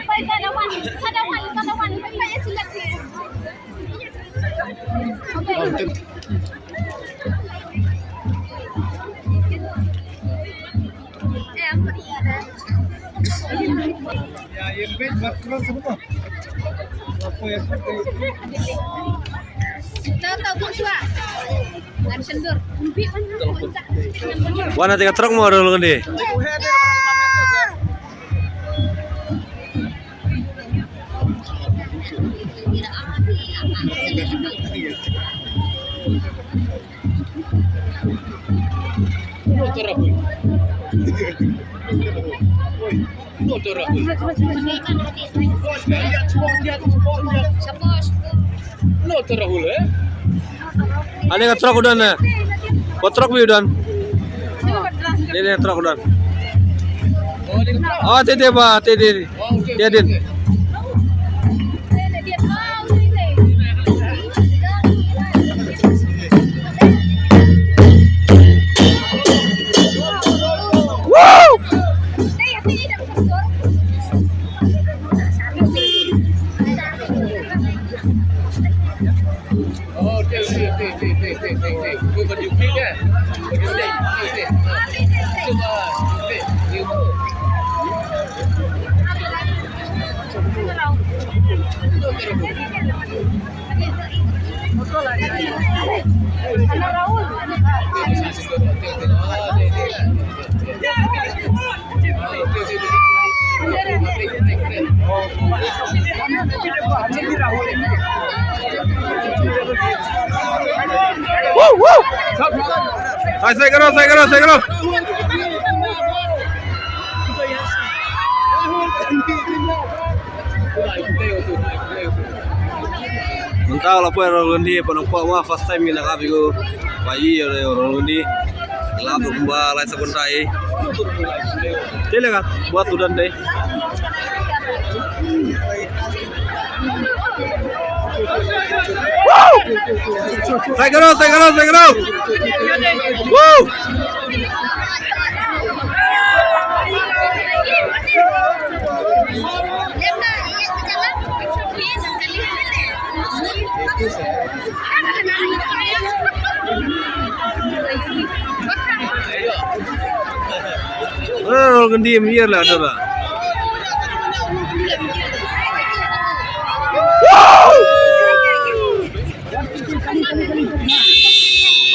ไปแต่ละวันไม่ไปสิละทีโอเคแอมพอดีนะ Ya, yang bed berkeras semua. Apa yang tahu kok suka nggak sendur Wana tiga truk mau dulu kan deh. Ada truk udah nih. Truk udah. Ini truk udah. Oh, tadi apa? Tadi. Saya kira. Mentah lah pun orang Lundi, penampak wah first time kita kapi ko, bayi orang Lundi, lalu kembali sebentar. Tidak kan, buat sudah deh. Saya kira. Wow. Orang diam hier lah ada.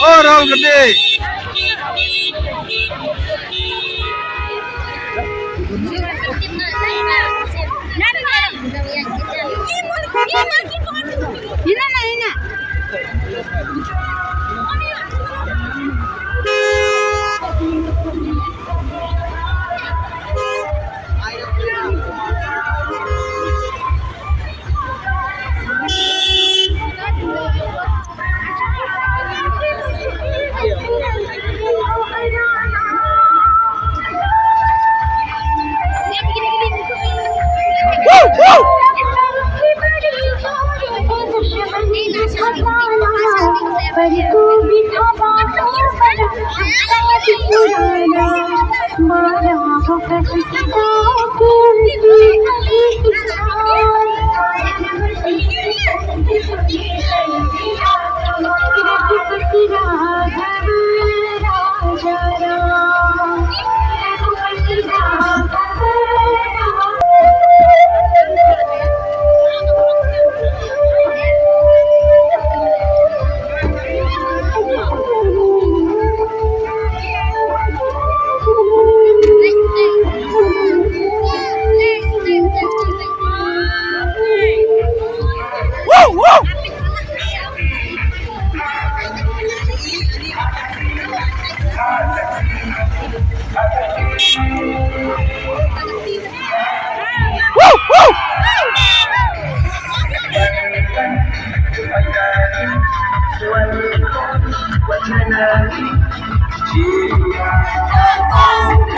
Orang gede.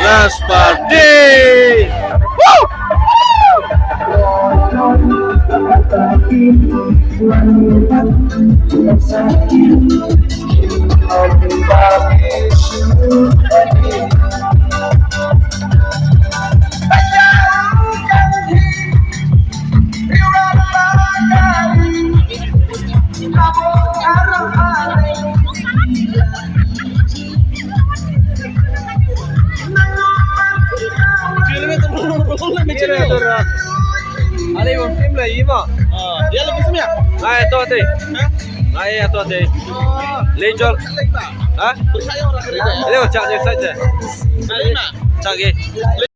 Let's party! Ada yang film lah, ima. Dia lebih semia. Ay, ito ate. Ay, ito ate. Lejol. Ha? Bersaya orang kerja. Ini cak je saja. Nah, Cak je.